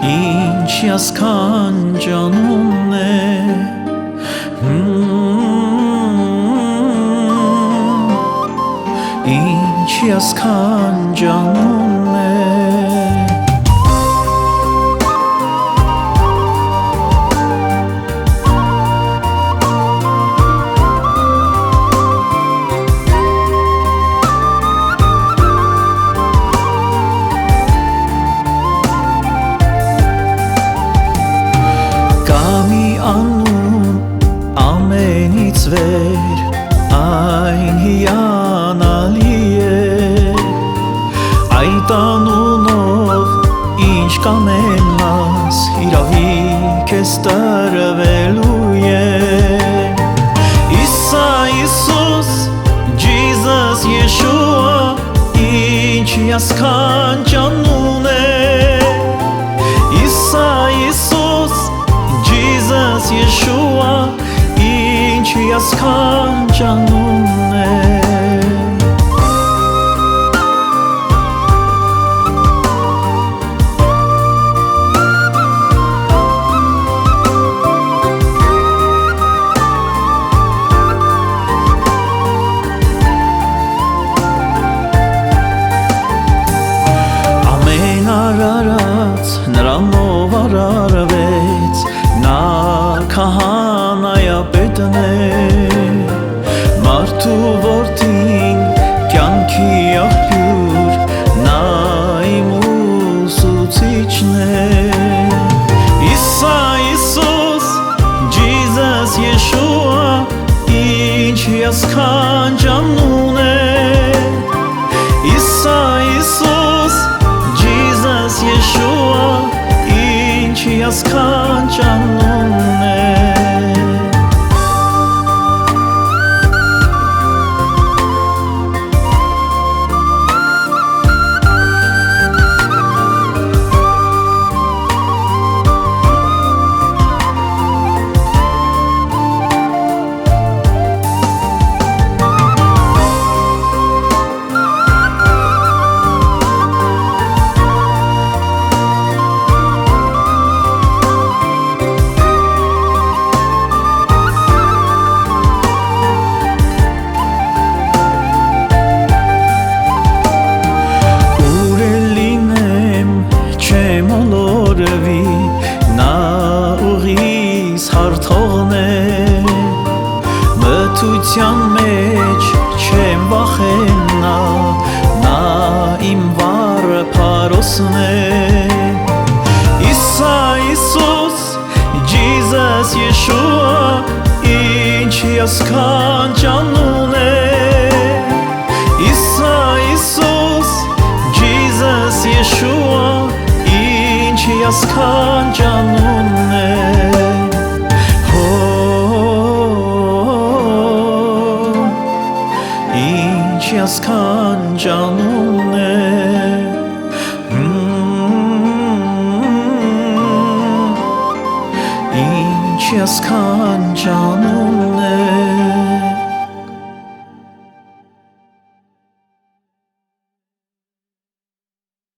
Ինչ ասքան ջանումն է Ինչ ասքան ջանումն է Այն հիանալի է Այդ անունով ինչ կամենաս Իրավիկ ես տրվելու է ԻՍԱ Իիսուս, Jesus Jeshua Ինչ ասքանչ անուն է ԻՍԱ Իիսուս, Jesus Jeshua Ինչ ասքանչ անուն է Ամեն արարած նրանով արարվեց Նա քահանայապետն է Մարդու որդին կյանքի աղբյուր Նա իմ ուսուցիչն է ԻՍԱ Իիսուս, Jesus Jeshua Ինչ ասքանչ անուն է ԻՍԱ Իիսուս, Jesus Jeshua Ինչ ասքանչ անուն է Մթության մեջ չեմ վախենա Նա իմ վառը փարոսն է ԻՍԱ Իիսուս, Jesus Jeshua Ինչ ասքանչ անուն է ԻՍԱ Իիսուս, Jesus Jeshua Ինչ ասքանչ անուն է Ասքանչ անուն է Ինչ ասքանչ անուն է